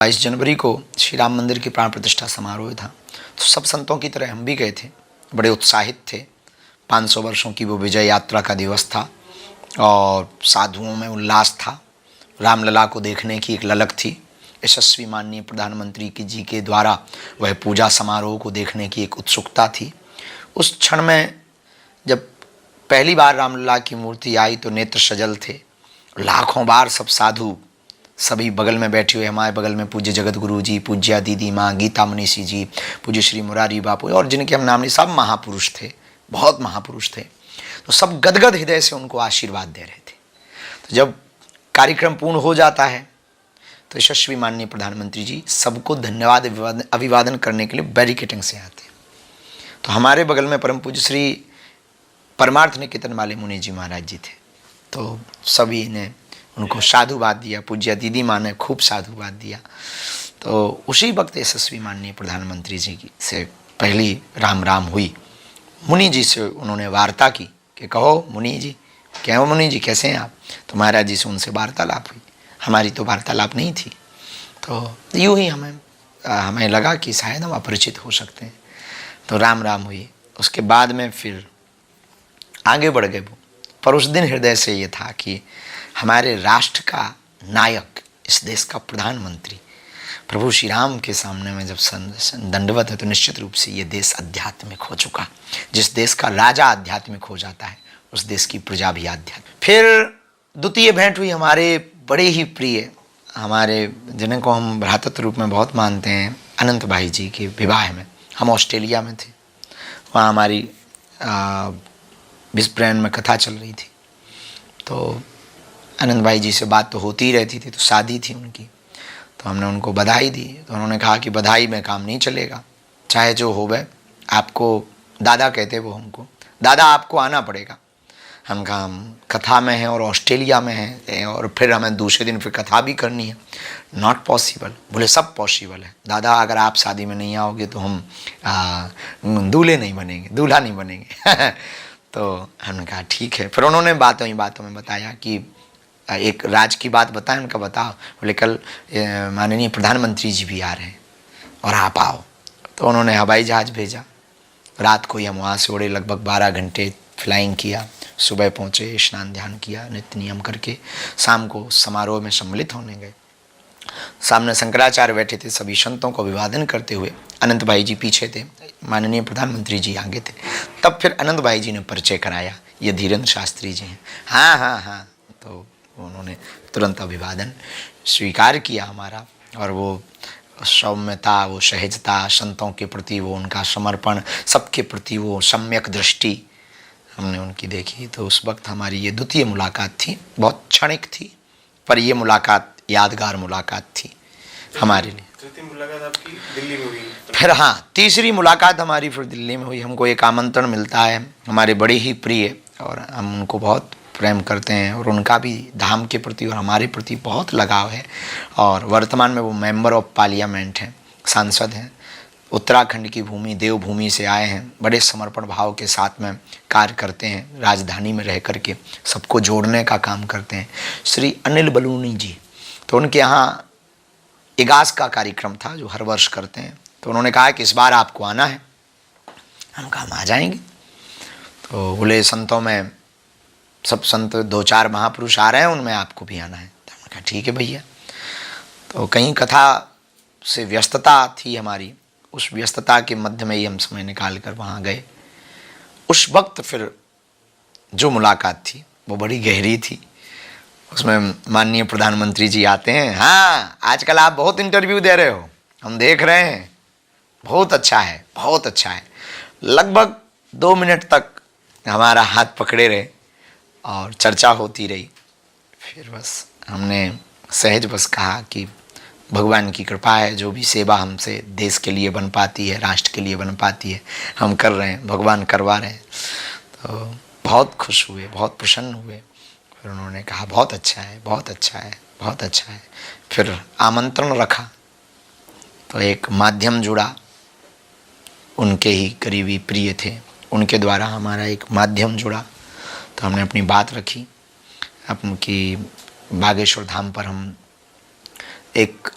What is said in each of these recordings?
22 जनवरी को श्री राम मंदिर की प्राण प्रतिष्ठा समारोह था, तो सब संतों की तरह हम भी गए थे। बड़े उत्साहित थे। 500 वर्षों की वो विजय यात्रा का दिवस था और साधुओं में उल्लास था। रामलला को देखने की एक ललक थी। यशस्वी माननीय प्रधानमंत्री जी के द्वारा वह पूजा समारोह को देखने की एक उत्सुकता थी। उस क्षण में जब पहली बार रामलला की मूर्ति आई तो नेत्र सजल थे। लाखों बार सब साधु, सभी बगल में बैठे हुए, हमारे बगल में पूज्य जगत गुरु जी, पूज्या दीदी माँ गीता मनीषी जी, पूज्य श्री मुरारी बापू और जिनके हम नाम नहीं, सब महापुरुष थे, बहुत महापुरुष थे। तो सब गदगद हृदय से उनको आशीर्वाद दे रहे थे। तो जब कार्यक्रम पूर्ण हो जाता है तो यशस्वी माननीय प्रधानमंत्री जी सबको धन्यवाद अभिवादन करने के लिए बैरिकेटिंग से आते हैं। तो हमारे बगल में परम पूज्य श्री परमार्थ निकेतन वाले मुनि जी महाराज जी थे। तो सभी ने उनको साधुवाद दिया, पूज्य दीदी माँ ने खूब साधुवाद दिया। तो उसी वक्त यशस्वी माननीय प्रधानमंत्री जी से पहली राम राम हुई। मुनि जी से उन्होंने वार्ता की कि कहो मुनि जी, क्या हो मुनि जी, कैसे हैं आप? तो महाराज जी से उनसे वार्तालाप हुई। हमारी तो वार्तालाप नहीं थी। तो यूँ ही हमें लगा कि शायद हम अपरिचित हो सकते हैं। तो राम राम हुई। उसके बाद में फिर आगे बढ़ गए वो। पर उस दिन हृदय से ये था कि हमारे राष्ट्र का नायक, इस देश का प्रधानमंत्री प्रभु श्री राम के सामने में जब दंडवत है तो निश्चित रूप से ये देश आध्यात्मिक हो चुका। जिस देश का राजा आध्यात्मिक हो जाता है उस देश की प्रजा भी आध्यात्मिक। फिर द्वितीय भेंट हुई हमारे बड़े ही प्रिय, हमारे जिनको हम भ्रातृत्व रूप में बहुत मानते हैं, अनंत भाई जी के विवाह में। हम ऑस्ट्रेलिया में थे, वहाँ हमारी बिस्ब्रेन में कथा चल रही थी। तो अनंत भाई जी से बात तो होती ही रहती थी। तो शादी थी उनकी, तो हमने उनको बधाई दी। तो उन्होंने कहा कि बधाई में काम नहीं चलेगा, चाहे जो हो वह, आपको दादा कहते वो हमको, दादा आपको आना पड़ेगा। हम कहा हम कथा में हैं और ऑस्ट्रेलिया में हैं और फिर हमें दूसरे दिन फिर कथा भी करनी है। Not possible. बोले सब पॉसिबल है दादा, अगर आप शादी में नहीं आओगे तो हम दूल्हे नहीं बनेंगे, दूल्हा नहीं बनेंगे। तो हमने कहा ठीक है। फिर उन्होंने बातों में बताया कि एक राज की बात बताएं। उनका बताओ। बोले कल माननीय प्रधानमंत्री जी भी आ रहे हैं और आप आओ। तो उन्होंने हवाई जहाज़ भेजा। रात को ही हम वहाँ से उड़े, लगभग 12 घंटे फ्लाइंग किया। सुबह पहुँचे, स्नान ध्यान किया, नित्य नियम करके शाम को समारोह में सम्मिलित होने गए। सामने शंकराचार्य बैठे थे, सभी संतों को अभिवादन करते हुए। अनंत भाई जी पीछे थे, माननीय प्रधानमंत्री जी आगे थे। तब फिर अनंत भाई जी ने परिचय कराया, ये धीरेन्द्र शास्त्री जी हैं। हाँ। तो उन्होंने तुरंत अभिवादन स्वीकार किया हमारा, और वो सौम्यता, वो सहजता, संतों के प्रति वो उनका समर्पण, सबके प्रति वो सम्यक दृष्टि हमने उनकी देखी। तो उस वक्त हमारी ये द्वितीय मुलाकात थी, बहुत क्षणिक थी, पर ये मुलाकात यादगार मुलाकात थी हमारे लिए। तृतीय मुलाकात आपकी दिल्ली में हुई? फिर हाँ, तीसरी मुलाकात हमारी फिर दिल्ली में हुई। हमको एक आमंत्रण मिलता है, हमारे बड़े ही प्रिय, और हम उनको बहुत प्रेम करते हैं और उनका भी धाम के प्रति और हमारे प्रति बहुत लगाव है। और वर्तमान में वो मेंबर ऑफ पार्लियामेंट हैं, सांसद हैं। उत्तराखंड की भूमि, देवभूमि से आए हैं। बड़े समर्पण भाव के साथ में कार्य करते हैं, राजधानी में रह करके सबको जोड़ने का काम करते हैं। श्री अनिल बलूनी जी, तो उनके यहाँ इगास का कार्यक्रम था जो हर वर्ष करते हैं। तो उन्होंने कहा कि इस बार आपको आना है। हम कहा हम आ जाएंगे। तो बोले संतों में सब संत 2-4 महापुरुष आ रहे हैं, उनमें आपको भी आना है। तो हमने कहा ठीक है भैया। तो कहीं कथा से व्यस्तता थी हमारी, उस व्यस्तता के मध्य में ही हम समय निकाल कर वहाँ गए। उस वक्त फिर जो मुलाकात थी वो बड़ी गहरी थी। उसमें माननीय प्रधानमंत्री जी आते हैं। हाँ, आजकल आप बहुत इंटरव्यू दे रहे हो, हम देख रहे हैं, बहुत अच्छा है, बहुत अच्छा है। लगभग 2 मिनट तक हमारा हाथ पकड़े रहे और चर्चा होती रही। फिर बस हमने सहज बस कहा कि भगवान की कृपा है, जो भी सेवा हमसे देश के लिए बन पाती है, राष्ट्र के लिए बन पाती है, हम कर रहे हैं, भगवान करवा रहे हैं। तो बहुत खुश हुए, बहुत प्रसन्न हुए। फिर उन्होंने कहा बहुत अच्छा है, बहुत अच्छा है, बहुत अच्छा है। फिर आमंत्रण रखा तो एक माध्यम जुड़ा, उनके ही करीबी प्रिय थे, उनके द्वारा हमारा एक माध्यम जुड़ा। तो हमने अपनी बात रखी, अपनी बागेश्वर धाम पर हम एक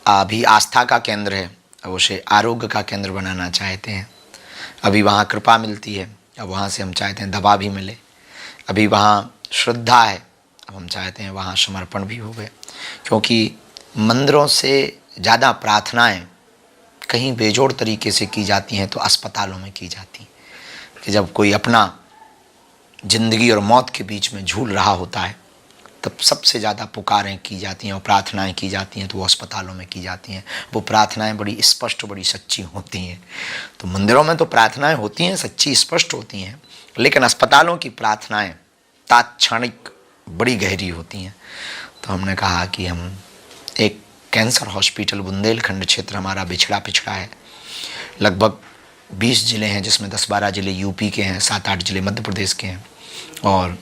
अभी आस्था का केंद्र है, अब उसे आरोग्य का केंद्र बनाना चाहते हैं। अभी वहाँ कृपा मिलती है, अब वहाँ से हम चाहते हैं दवा भी मिले। अभी वहाँ श्रद्धा है, अब हम चाहते हैं वहाँ समर्पण भी हो गए, क्योंकि मंदिरों से ज़्यादा प्रार्थनाएं कहीं बेजोड़ तरीके से की जाती हैं तो अस्पतालों में की जाती हैं। कि जब कोई अपना ज़िंदगी और मौत के बीच में झूल रहा होता है तब सबसे ज़्यादा पुकारें की जाती हैं और प्रार्थनाएं की जाती हैं तो वो अस्पतालों में की जाती हैं। वो प्रार्थनाएं बड़ी स्पष्ट, बड़ी सच्ची होती हैं। तो मंदिरों में तो प्रार्थनाएं होती हैं, सच्ची स्पष्ट होती हैं, लेकिन अस्पतालों की प्रार्थनाएं तात्क्षणिक बड़ी गहरी होती हैं। तो हमने कहा कि हम एक कैंसर हॉस्पिटल, बुंदेलखंड क्षेत्र हमारा पिछड़ा है, लगभग 20 ज़िले हैं जिसमें 10-12 ज़िले यूपी के हैं, 7-8 ज़िले मध्य प्रदेश के हैं। और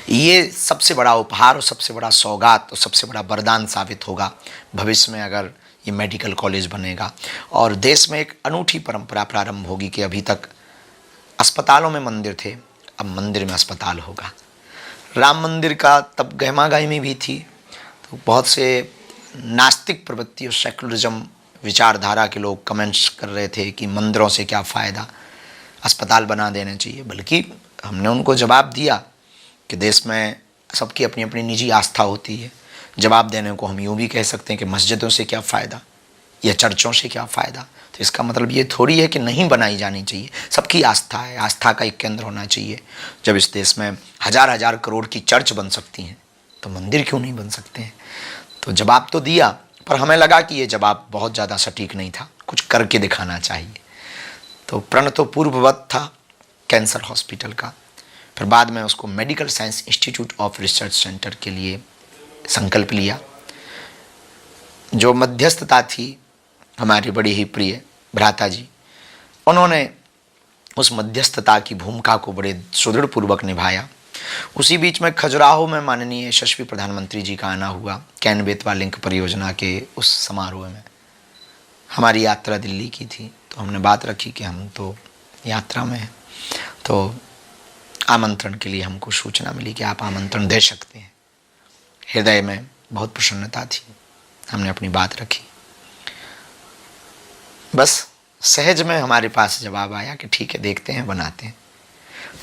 ये सबसे बड़ा उपहार और सबसे बड़ा सौगात और सबसे बड़ा वरदान साबित होगा भविष्य में अगर ये मेडिकल कॉलेज बनेगा। और देश में एक अनूठी परंपरा प्रारंभ होगी कि अभी तक अस्पतालों में मंदिर थे, अब मंदिर में अस्पताल होगा। राम मंदिर का तब गहमागहमी भी थी, तो बहुत से नास्तिक प्रवृत्ति और सेकुलरिज्म विचारधारा के लोग कमेंट्स कर रहे थे कि मंदिरों से क्या फ़ायदा, अस्पताल बना देने चाहिए। बल्कि हमने उनको जवाब दिया कि देश में सबकी अपनी अपनी निजी आस्था होती है। जवाब देने को हम यूँ भी कह सकते हैं कि मस्जिदों से क्या फ़ायदा या चर्चों से क्या फ़ायदा। तो इसका मतलब ये थोड़ी है कि नहीं बनाई जानी चाहिए, सबकी आस्था है, आस्था का एक केंद्र होना चाहिए। जब इस देश में हज़ार करोड़ की चर्च बन सकती हैं तो मंदिर क्यों नहीं बन सकते हैं। तो जवाब तो दिया, पर हमें लगा कि ये जवाब बहुत ज़्यादा सटीक नहीं था, कुछ करके दिखाना चाहिए। तो प्रण तो पूर्ववत था कैंसर हॉस्पिटल का, फिर बाद में उसको medical science institute of research centre के लिए संकल्प लिया। जो मध्यस्थता थी हमारी बड़ी ही प्रिय भ्राता जी, उन्होंने उस मध्यस्थता की भूमिका को बड़े सुदृढ़ पूर्वक निभाया। उसी बीच में खजुराहो में माननीय यशस्वी प्रधानमंत्री जी का आना हुआ कैन बेतवा लिंक परियोजना के उस समारोह में। हमारी यात्रा दिल्ली की थी, तो हमने बात रखी कि हम तो यात्रा में हैं, तो आमंत्रण के लिए हमको सूचना मिली कि आप आमंत्रण दे सकते हैं। हृदय में बहुत प्रसन्नता थी, हमने अपनी बात रखी। बस सहज में हमारे पास जवाब आया कि ठीक है, देखते हैं, बनाते हैं।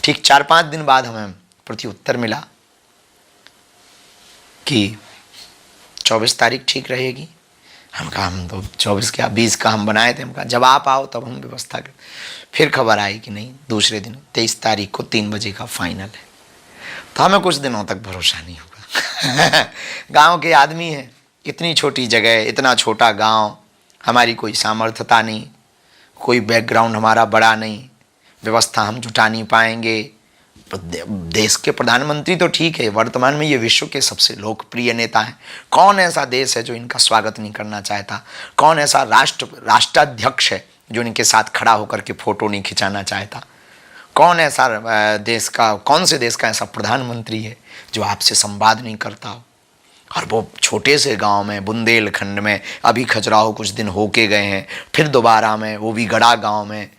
ठीक 4-5 दिन बाद हमें प्रत्युत्तर मिला कि 24 तारीख ठीक रहेगी। हम कहा हम तो 24 क्या 20 का हम बनाए थे। हम कहा जब आप आओ तब हम व्यवस्था करें। फिर खबर आई कि नहीं, दूसरे दिन 23 तारीख को 3 बजे का फाइनल है। तो हमें कुछ दिनों तक भरोसा नहीं हुआ। गांव के आदमी हैं, इतनी छोटी जगह, इतना छोटा गांव, हमारी कोई सामर्थ्यता नहीं, कोई बैकग्राउंड हमारा बड़ा नहीं, व्यवस्था हम जुटा नहीं पाएंगे। देश के प्रधानमंत्री तो ठीक है, वर्तमान में ये विश्व के सबसे लोकप्रिय नेता हैं। कौन ऐसा देश है जो इनका स्वागत नहीं करना चाहता? कौन ऐसा राष्ट्राध्यक्ष है जो इनके साथ खड़ा होकर के फोटो नहीं खिंचाना चाहता? कौन ऐसा कौन से देश का ऐसा प्रधानमंत्री है जो आपसे संवाद नहीं करता हो? और वो छोटे से गांव में, बुंदेलखंड में, अभी खजुराहो कुछ दिन होके गए हैं, फिर दोबारा में, वो भी गड़ा गांव में।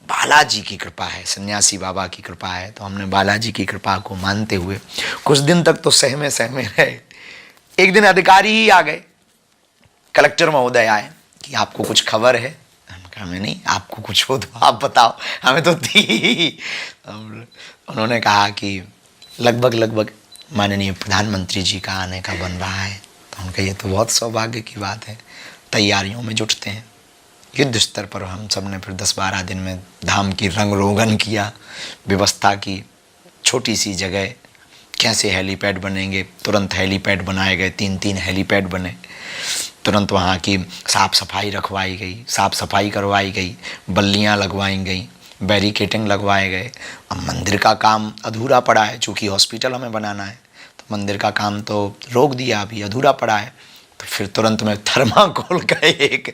बालाजी की कृपा है, सन्यासी बाबा की कृपा है। तो हमने बालाजी की कृपा को मानते हुए कुछ दिन तक तो सहमे रहे। एक दिन अधिकारी ही आ गए, कलेक्टर महोदय आए कि आपको कुछ खबर है? हम कहा हमें नहीं, आपको कुछ हो तो आप बताओ, हमें तो थी। उन्होंने कहा कि लगभग माननीय प्रधानमंत्री जी का आने का बन रहा है। तो हम कहा ये तो बहुत सौभाग्य की बात है। तैयारियों में जुटते हैं। युद्ध स्तर पर हम सब ने फिर 10-12 दिन में धाम की रंग रोगन किया, व्यवस्था की। छोटी सी जगह, कैसे हेलीपैड बनेंगे, तुरंत हेलीपैड बनाए गए, 3-3 हेलीपैड बने। तुरंत वहाँ की साफ़ सफाई रखवाई गई, साफ़ सफाई करवाई गई, बल्लियाँ लगवाई गई, बैरिकेटिंग लगवाए गए। अब मंदिर का काम अधूरा पड़ा है, चूँकि हॉस्पिटल हमें बनाना है, तो मंदिर का काम तो रोक दिया, अभी अधूरा पड़ा है। तो फिर तुरंत में थर्माकोल का एक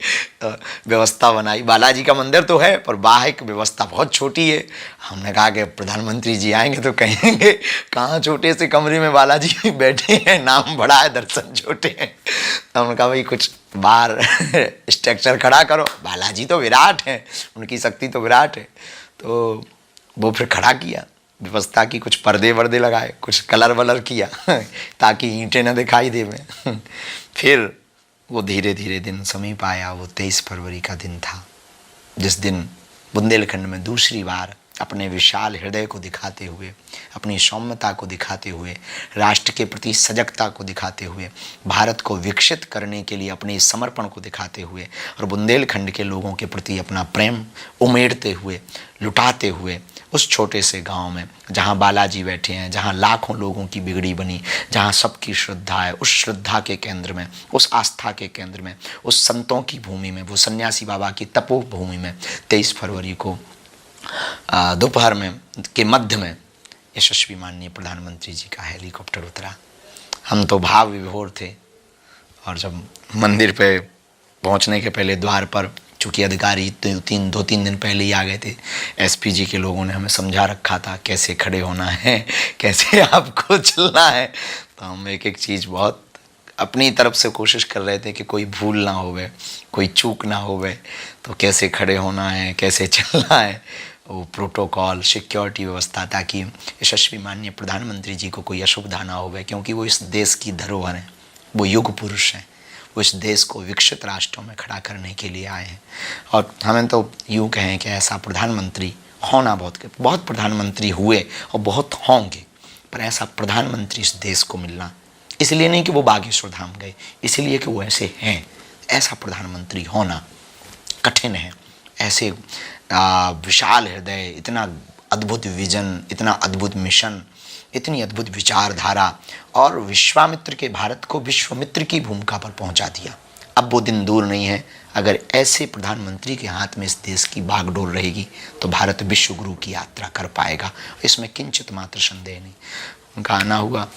व्यवस्था बनाई। बालाजी का मंदिर तो है, पर बाहर व्यवस्था बहुत छोटी है। हमने कहा कि प्रधानमंत्री जी आएंगे तो कहेंगे कहाँ छोटे से कमरे में बालाजी बैठे हैं, नाम बड़ा है, दर्शन छोटे हैं। तो हमने कहा भाई कुछ बाहर स्ट्रक्चर खड़ा करो। बालाजी तो विराट हैं, उनकी शक्ति तो विराट है। तो वो फिर खड़ा किया, व्यवस्था की, कुछ पर्दे वर्दे लगाए, कुछ कलर वलर किया ताकि ईंटें न दिखाई देवें। फिर वो धीरे धीरे दिन समीप आया। वो 23 फरवरी का दिन था, जिस दिन बुंदेलखंड में दूसरी बार अपने विशाल हृदय को दिखाते हुए, अपनी सौम्यता को दिखाते हुए, राष्ट्र के प्रति सजगता को दिखाते हुए, भारत को विकसित करने के लिए अपने समर्पण को दिखाते हुए और बुंदेलखंड के लोगों के प्रति अपना प्रेम उमेड़ते हुए, लुटाते हुए, उस छोटे से गांव में जहां बालाजी बैठे हैं, जहां लाखों लोगों की बिगड़ी बनी, जहां सबकी श्रद्धा है, उस श्रद्धा के केंद्र में, उस आस्था के केंद्र में, उस संतों की भूमि में, वो सन्यासी बाबा की तपोभूमि में 23 फरवरी को दोपहर में के मध्य में यशस्वी माननीय प्रधानमंत्री जी का हेलीकॉप्टर उतरा। हम तो भाव विभोर थे। और जब मंदिर पे पहुंचने के पहले द्वार पर, चूँकि अधिकारी दो तीन दिन पहले ही आ गए थे, एसपी जी के लोगों ने हमें समझा रखा था कैसे खड़े होना है, कैसे आपको चलना है। तो हम एक एक चीज़ बहुत अपनी तरफ से कोशिश कर रहे थे कि कोई भूल ना होवे, कोई चूक ना होवे, तो कैसे खड़े होना है, कैसे चलना है, वो प्रोटोकॉल, सिक्योरिटी व्यवस्था, ताकि यशस्वी माननीय प्रधानमंत्री जी को कोई असुविधा ना होवे, क्योंकि वो इस देश की धरोहर हैं, वो युग पुरुष हैं, वो इस देश को विकसित राष्ट्रों में खड़ा करने के लिए आए हैं। और हमें तो यूँ कहें कि ऐसा प्रधानमंत्री होना, बहुत प्रधानमंत्री हुए और बहुत होंगे, पर ऐसा प्रधानमंत्री इस देश को मिलना, इसलिए नहीं कि वो बागेश्वर धाम गए, इसलिए कि वो ऐसे हैं, ऐसा प्रधानमंत्री होना कठिन है। ऐसे विशाल हृदय, इतना अद्भुत विजन, इतना अद्भुत मिशन, इतनी अद्भुत विचारधारा, और विश्वामित्र के भारत को विश्वमित्र की भूमिका पर पहुंचा दिया। अब वो दिन दूर नहीं है, अगर ऐसे प्रधानमंत्री के हाथ में इस देश की बागडोर रहेगी तो भारत विश्व गुरु की यात्रा कर पाएगा, इसमें किंचित मात्र संदेह नहीं। उनका आना हुआ,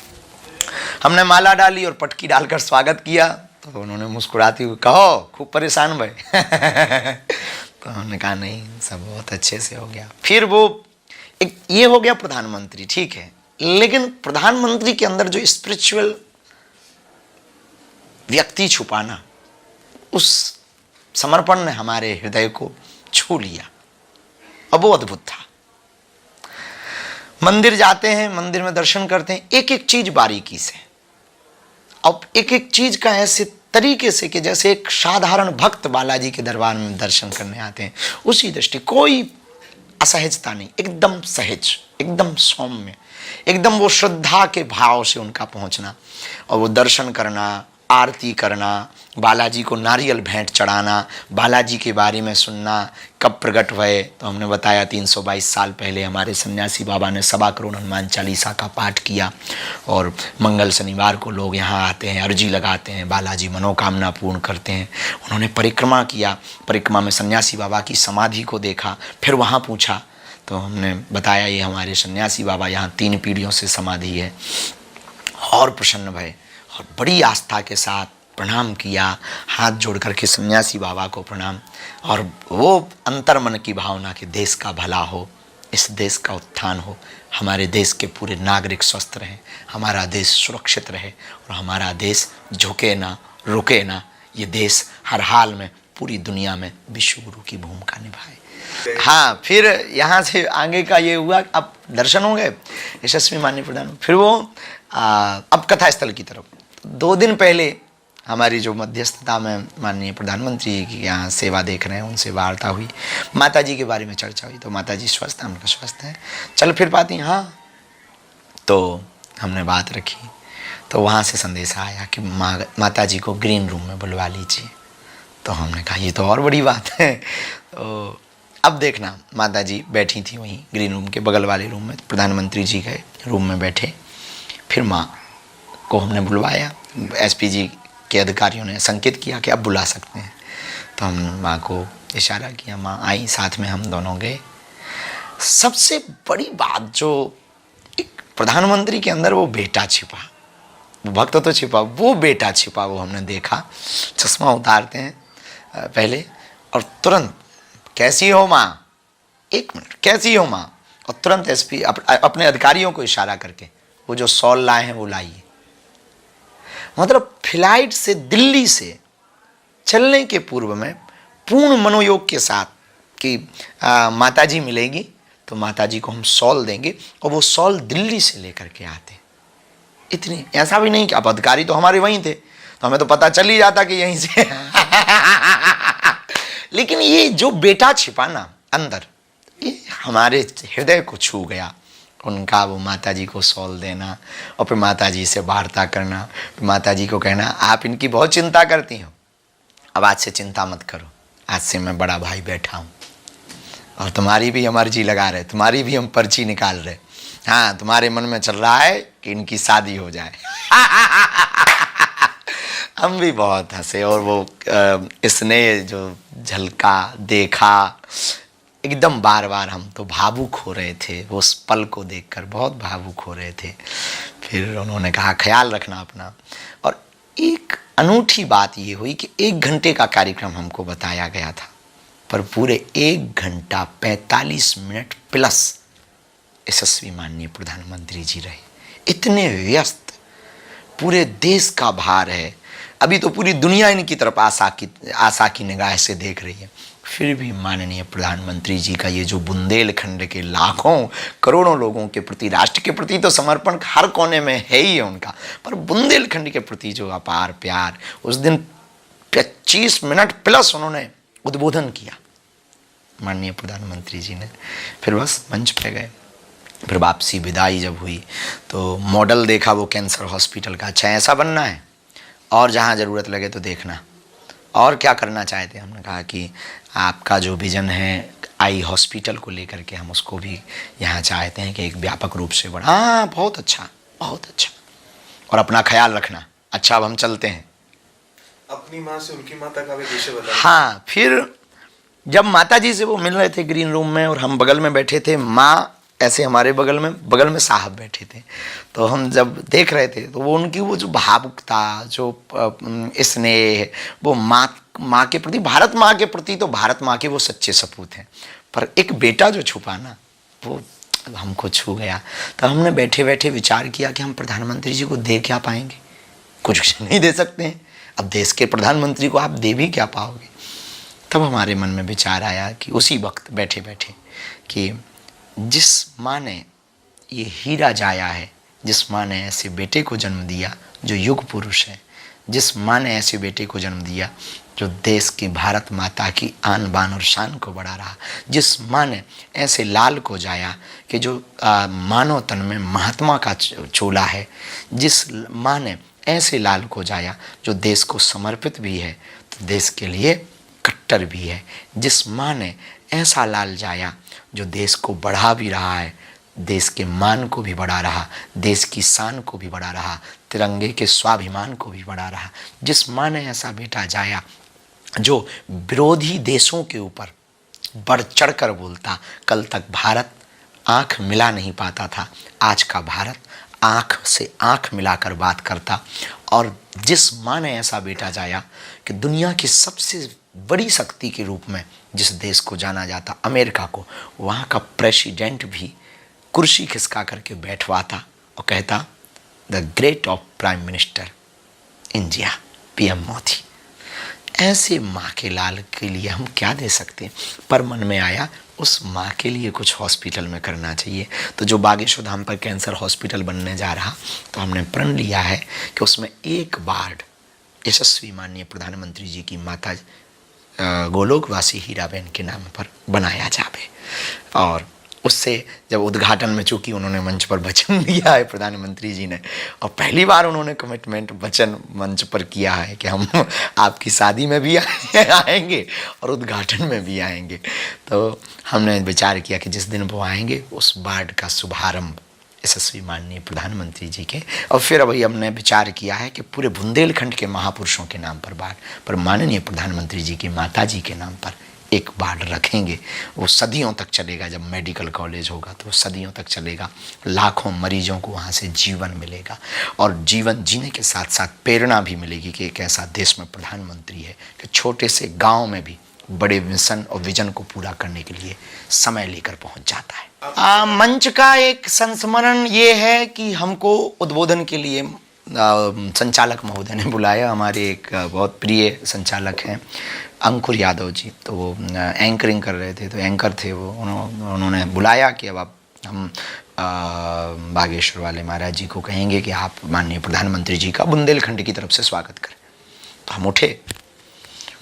हमने माला डाली और पटकी डालकर स्वागत किया, तो उन्होंने मुस्कुराते हुए कहो खूब परेशान भाई। तो हमने कहा नहीं, सब बहुत अच्छे से हो गया। फिर वो एक ये हो गया प्रधानमंत्री, ठीक है, लेकिन प्रधानमंत्री के अंदर जो स्पिरिचुअल व्यक्ति छुपाना, उस समर्पण ने हमारे हृदय को छू लिया, अब वो अद्भुत था। मंदिर जाते हैं, मंदिर में दर्शन करते हैं, एक एक चीज बारीकी से, अब एक एक चीज का ऐसे तरीके से कि जैसे एक साधारण भक्त बालाजी के दरबार में दर्शन करने आते हैं, उसी दृष्टि, कोई असहजता नहीं, एकदम सहज, एकदम सौम्य, एकदम वो श्रद्धा के भाव से उनका पहुंचना, और वो दर्शन करना, आरती करना, बालाजी को नारियल भेंट चढ़ाना, बालाजी के बारे में सुनना, कब प्रकट हुए। तो हमने बताया 322 साल पहले हमारे सन्यासी बाबा ने 1.25 करोड़ हनुमान चालीसा का पाठ किया, और मंगल शनिवार को लोग यहाँ आते हैं, अर्जी लगाते हैं, बालाजी मनोकामना पूर्ण करते हैं। उन्होंने परिक्रमा किया, परिक्रमा में सन्यासी बाबा की समाधि को देखा, फिर वहाँ पूछा, तो हमने बताया ये हमारे सन्यासी बाबा यहाँ 3 पीढ़ियों से समाधि है, और प्रसन्न भये और बड़ी आस्था के साथ प्रणाम किया, हाथ जोड़ करके सन्यासी बाबा को प्रणाम, और वो अंतर्मन की भावना कि देश का भला हो, इस देश का उत्थान हो, हमारे देश के पूरे नागरिक स्वस्थ रहें, हमारा देश सुरक्षित रहे, और हमारा देश झुके ना, रुके ना, ये देश हर हाल में पूरी दुनिया में विश्व गुरु की भूमिका निभाए। हाँ, फिर यहाँ से आगे का ये हुआ, अब दर्शन हो गए यशस्वी माननीय प्रधान, फिर वो अब कथा स्थल की तरफ। 2 दिन पहले हमारी जो मध्यस्थता में माननीय प्रधानमंत्री की यहाँ सेवा देख रहे हैं, उनसे वार्ता हुई, माता जी के बारे में चर्चा हुई, तो माता जी स्वस्थ हैं, उनका स्वस्थ है, चल फिर पाती हैं, हाँ। तो हमने बात रखी, तो वहाँ से संदेश आया कि माता जी को ग्रीन रूम में बुलवा लीजिए। तो हमने कहा ये तो और बड़ी बात है। तो अब देखना, माता जी बैठी थी वहीं ग्रीन रूम के बगल वाले रूम में, प्रधानमंत्री जी गए रूम में बैठे, फिर माँ को हमने बुलवाया, एसपी जी के अधिकारियों ने संकेत किया कि अब बुला सकते हैं, तो हम माँ को इशारा किया, माँ आई, साथ में हम दोनों गए। सबसे बड़ी बात जो एक प्रधानमंत्री के अंदर वो बेटा छिपा, वो भक्त तो छिपा, वो बेटा छिपा, वो हमने देखा। चश्मा उतारते हैं पहले, और तुरंत कैसी हो माँ, 1 मिनट, कैसी हो माँ, और तुरंत एसपी अपने अधिकारियों को इशारा करके वो जो शॉल लाए हैं वो लाइए। मतलब फ्लाइट से दिल्ली से चलने के पूर्व में पूर्ण मनोयोग के साथ कि माताजी मिलेगी तो माताजी को हम शॉल देंगे, और वो शॉल दिल्ली से लेकर के आते। इतनी, ऐसा भी नहीं कि अब अधिकारी तो हमारे वहीं थे, तो हमें तो पता चल ही जाता कि यहीं से लेकिन ये जो बेटा छिपा ना अंदर, ये हमारे हृदय को छू गया। उनका वो माता जी को सॉल देना और फिर माता जी से वार्ता करना, फिर माता जी को कहना आप इनकी बहुत चिंता करती हो, अब आज से चिंता मत करो, आज से मैं बड़ा भाई बैठा हूँ और तुम्हारी भी हम अर्जी लगा रहे, तुम्हारी भी हम पर्ची निकाल रहे। हाँ, तुम्हारे मन में चल रहा है कि इनकी शादी हो जाए हम भी बहुत हंसे और वो इसने जो झलका देखा, एकदम बार बार हम तो भावुक हो रहे थे, वो उस पल को देखकर बहुत भावुक हो रहे थे। फिर उन्होंने कहा ख्याल रखना अपना। और एक अनूठी बात ये हुई कि 1 घंटे का कार्यक्रम हमको बताया गया था, पर पूरे 1 घंटा 45 मिनट प्लस यशस्वी माननीय प्रधानमंत्री जी रहे। इतने व्यस्त, पूरे देश का भार है, अभी तो पूरी दुनिया इनकी तरफ आशा की निगाह से देख रही है, फिर भी माननीय प्रधानमंत्री जी का ये जो बुंदेलखंड के लाखों करोड़ों लोगों के प्रति, राष्ट्र के प्रति तो समर्पण हर कोने में है ही है उनका, पर बुंदेलखंड के प्रति जो अपार प्यार, उस दिन 25 मिनट प्लस उन्होंने उद्बोधन किया माननीय प्रधानमंत्री जी ने। फिर बस मंच पे गए, फिर वापसी विदाई जब हुई तो मॉडल देखा वो कैंसर हॉस्पिटल का। अच्छा ऐसा बनना है और जहाँ ज़रूरत लगे तो देखना, और क्या करना चाहते हैं। हमने कहा कि आपका जो विज़न है आई हॉस्पिटल को लेकर के, हम उसको भी यहाँ चाहते हैं कि एक व्यापक रूप से बढ़ा। हाँ बहुत अच्छा, बहुत अच्छा, और अपना ख्याल रखना। अच्छा अब हम चलते हैं। अपनी माँ से उनकी माता का भी विषय बता। हाँ, फिर जब माता जी से वो मिल रहे थे ग्रीन रूम में और हम बगल में बैठे थे, माँ ऐसे हमारे बगल में साहब बैठे थे, तो हम जब देख रहे थे तो वो उनकी वो जो भावुकता, जो स्नेह, वो माँ के प्रति, भारत माँ के प्रति, तो भारत माँ के वो सच्चे सपूत हैं, पर एक बेटा जो छुपा ना वो हमको छू गया। तो हमने बैठे बैठे विचार किया कि हम प्रधानमंत्री जी को दे क्या पाएंगे, कुछ नहीं दे सकते हैं। अब देश के प्रधानमंत्री को आप दे भी क्या पाओगे। तब हमारे मन में विचार आया कि उसी वक्त बैठे बैठे कि जिस माँ ने ये हीरा जाया है, जिस माँ ने ऐसे बेटे को जन्म दिया जो युग पुरुष है, जिस माँ ने ऐसे बेटे को जन्म दिया जो देश की भारत माता की आन बान और शान को बढ़ा रहा, जिस माँ ने ऐसे लाल को जाया कि जो मानव तन में महात्मा का चोला है, जिस माँ ने ऐसे लाल को जाया जो देश को समर्पित भी है तो देश के लिए कट्टर भी है, जिस माँ ने ऐसा लाल जाया जो देश को बढ़ा भी रहा है, देश के मान को भी बढ़ा रहा, देश की शान को भी बढ़ा रहा, तिरंगे के स्वाभिमान को भी बढ़ा रहा, जिस माँ ने ऐसा बेटा जाया जो विरोधी देशों के ऊपर बढ़ चढ़ कर बोलता। कल तक भारत आँख मिला नहीं पाता था, आज का भारत आँख से आँख मिलाकर बात करता। और जिस माँ ने ऐसा बेटा जाया कि दुनिया की सबसे बड़ी शक्ति के रूप में जिस देश को जाना जाता, अमेरिका को, वहाँ का प्रेसिडेंट भी कुर्सी खिसका करके बैठवाता और कहता the great of prime minister India, PM Modi. ऐसे माँ के लाल के लिए हम क्या दे सकते हैं, पर मन में आया उस माँ के लिए कुछ हॉस्पिटल में करना चाहिए। तो जो बागेश्वर धाम पर कैंसर हॉस्पिटल बनने जा रहा, तो हमने प्रण लिया है कि उसमें एक वार्ड यशस्वी माननीय प्रधानमंत्री जी की माता गोलोकवासी हीराबेन के नाम पर बनाया जाए। और उससे जब उद्घाटन में, चूँकि उन्होंने मंच पर वचन दिया है प्रधानमंत्री जी ने, और पहली बार उन्होंने कमिटमेंट वचन मंच पर किया है कि हम आपकी शादी में भी आएंगे और उद्घाटन में भी आएंगे, तो हमने विचार किया कि जिस दिन वो आएंगे उस वार्ड का शुभारंभ यशस्वी माननीय प्रधानमंत्री जी के, और फिर अभी हमने विचार किया है कि पूरे बुंदेलखंड के महापुरुषों के नाम पर वार्ड, पर माननीय प्रधानमंत्री जी की माता जी के नाम पर एक वार्ड रखेंगे। वो सदियों तक चलेगा, जब मेडिकल कॉलेज होगा तो सदियों तक चलेगा। लाखों मरीजों को वहाँ से जीवन मिलेगा और जीवन जीने के साथ साथ प्रेरणा भी मिलेगी कि एक ऐसा देश में प्रधानमंत्री है कि छोटे से गाँव में भी बड़े मिशन और विजन को पूरा करने के लिए समय लेकर पहुँच जाता है। मंच का एक संस्मरण ये है कि हमको उद्बोधन के लिए संचालक महोदय ने बुलाया। हमारे एक बहुत प्रिय संचालक हैं अंकुर यादव जी, तो वो एंकरिंग कर रहे थे, तो एंकर थे वो, उन्होंने बुलाया कि अब हम बागेश्वर वाले महाराज जी को कहेंगे कि आप माननीय प्रधानमंत्री जी का बुंदेलखंड की तरफ से स्वागत करें। तो हम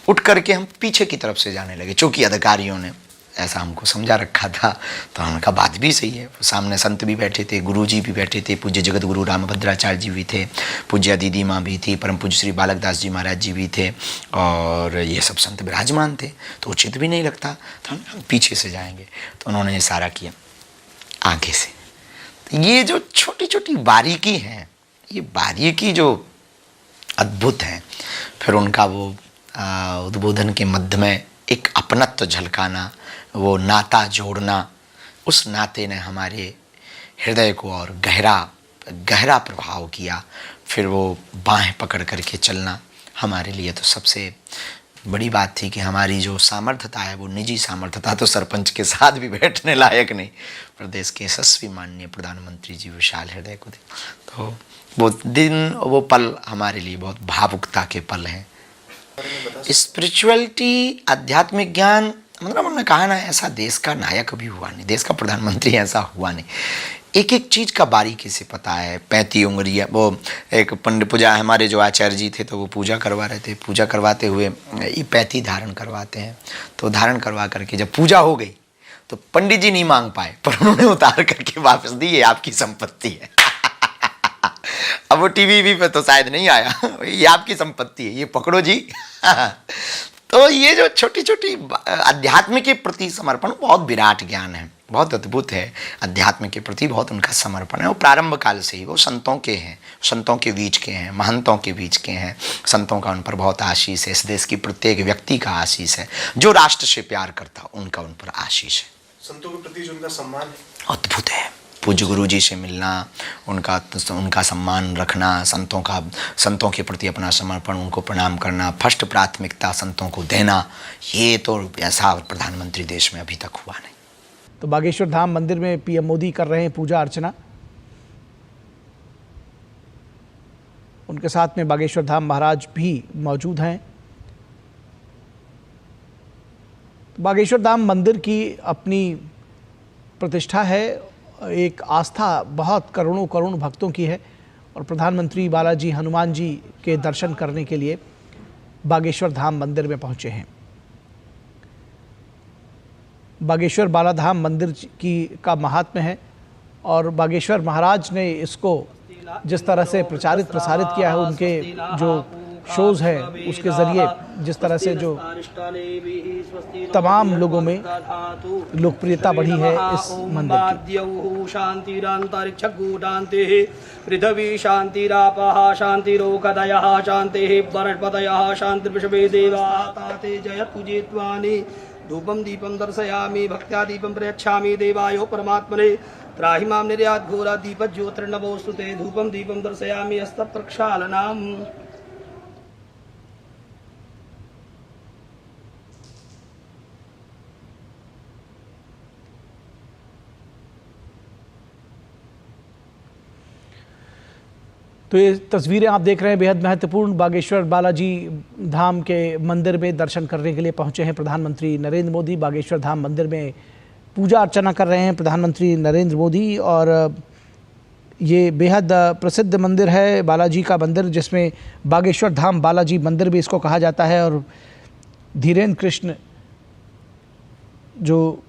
उठ करके हम पीछे की तरफ से जाने लगे, चूंकि अधिकारियों ने ऐसा हमको समझा रखा था। तो हमने कहा बात भी सही है, सामने संत भी बैठे थे, गुरुजी भी बैठे थे, पूज्य जगत गुरु रामभद्राचार्य जी भी थे, पूज्य दीदी माँ भी थी, परम पूज्य श्री बालक दास जी महाराज जी भी थे, और ये सब संत विराजमान थे, तो उचित भी नहीं लगता। तो हम पीछे से जाएंगे। तो उन्होंने इशारा किया आगे से। तो ये जो छोटी छोटी बारीकी हैं, ये बारीकी जो अद्भुत हैं। फिर उनका वो उद्बोधन के मध्य में एक अपनत्व झलकाना, वो नाता जोड़ना, उस नाते ने हमारे हृदय को और गहरा प्रभाव किया। फिर वो बाहें पकड़ करके चलना हमारे लिए तो सबसे बड़ी बात थी कि हमारी जो सामर्थ्यता है वो निजी सामर्थ्यता तो सरपंच के साथ भी बैठने लायक नहीं, प्रदेश के यशस्वी माननीय प्रधानमंत्री जी विशाल हृदय को तो वो दिन वो पल हमारे लिए बहुत भावुकता के पल हैं। स्पिरिचुअलिटी, आध्यात्मिक ज्ञान, मतलब हमने कहा ना, ऐसा देश का नायक भी हुआ नहीं, देश का प्रधानमंत्री ऐसा हुआ नहीं। एक एक चीज़ का बारीकी से पता है। 35 उंगलियाँ, वो एक पंडित पूजा हमारे जो आचार्य जी थे तो वो पूजा करवा रहे थे, पूजा करवाते हुए ये 35 धारण करवाते हैं। तो धारण करवा करके जब पूजा हो गई तो पंडित जी नहीं मांग पाए, पर उन्होंने उतार करके वापस दी, ये आपकी संपत्ति है। अब वो टीवी पे तो शायद नहीं आया, ये आपकी संपत्ति है, ये पकड़ो जी। तो ये जो छोटी छोटी अध्यात्म के प्रति समर्पण बहुत विराट ज्ञान है, बहुत अद्भुत है। अध्यात्म के प्रति बहुत उनका समर्पण है। वो प्रारंभ काल से ही वो संतों के हैं, संतों के बीच के हैं, महंतों के बीच के हैं। संतों का उन पर बहुत आशीष है, इस देश की प्रत्येक व्यक्ति का आशीष है, जो राष्ट्र से प्यार करता उनका उन पर आशीष है। संतों के प्रति जो उनका सम्मान है अद्भुत है। पूज्य गुरु जी से मिलना, उनका सम्मान रखना, संतों के प्रति अपना समर्पण, उनको प्रणाम करना, फर्स्ट प्राथमिकता संतों को देना, ये तो ऐसा प्रधानमंत्री देश में अभी तक हुआ नहीं। तो बागेश्वर धाम मंदिर में पीएम मोदी कर रहे हैं पूजा अर्चना। उनके साथ में बागेश्वर धाम महाराज भी मौजूद हैं। तो बागेश्वर धाम मंदिर की अपनी प्रतिष्ठा है, एक आस्था बहुत करोड़ों भक्तों की है, और प्रधानमंत्री बालाजी हनुमान जी के दर्शन करने के लिए बागेश्वर धाम मंदिर में पहुंचे हैं। बागेश्वर बालाधाम मंदिर का महात्म्य है, और बागेश्वर महाराज ने इसको जिस तरह से प्रसारित किया है, उनके जो शोज़ हैं उसके ज़रिए जिस तरह से जो तमाम लोगों में लोकप्रियता बढ़ी है इस मंदिर की। शांतिरंतरिक्षगूढ़ान्ते पृथ्वी शांतिरापः शांतिरोकदयः शांतिः वनस्पतयः शांतिर्विश्वे देवाः ताते जयतु जेत्वानि। धूपम दीपम दर्शयामि भक्त्या दीपम प्रयच्छामि देवायो परमात्मने त्राहि मां निर्यात घोरा दीप ज्योतिर्नभोस्तुते। धूपम दीपम दर्शयामि हस्त प्रक्षालनम्। तो ये तस्वीरें आप देख रहे हैं बेहद महत्वपूर्ण। बागेश्वर बालाजी धाम के मंदिर में दर्शन करने के लिए पहुंचे हैं प्रधानमंत्री नरेंद्र मोदी। बागेश्वर धाम मंदिर में पूजा अर्चना कर रहे हैं प्रधानमंत्री नरेंद्र मोदी, और ये बेहद प्रसिद्ध मंदिर है बालाजी का मंदिर, जिसमें बागेश्वर धाम बालाजी मंदिर भी इसको कहा जाता है। और धीरेन्द्र कृष्ण जो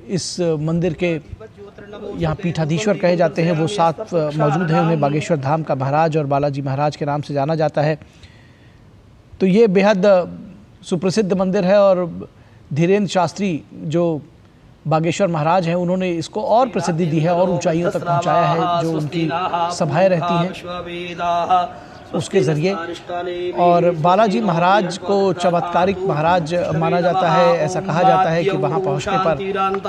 इस मंदिर के यहाँ पीठाधीश्वर कहे जाते हैं, वो साथ मौजूद हैं। उन्हें बागेश्वर धाम का महाराज और बालाजी महाराज के नाम से जाना जाता है। तो ये बेहद सुप्रसिद्ध मंदिर है, और धीरेन्द्र शास्त्री जो बागेश्वर महाराज हैं, उन्होंने इसको और प्रसिद्धि दी है और ऊंचाइयों तक पहुंचाया है। जो उनकी सभाएं रहती हैं उसके ज़रिए। और बालाजी महाराज को चमत्कारिक महाराज माना जाता है। ऐसा कहा जाता है कि वहाँ पहुँचने पर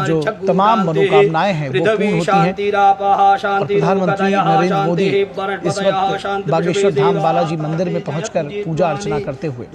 जो तमाम मनोकामनाएं हैं वो पूर्ण होती हैं। और प्रधानमंत्री नरेंद्र मोदी इस वक्त बागेश्वर धाम बालाजी मंदिर में पहुंचकर पूजा अर्चना करते हुए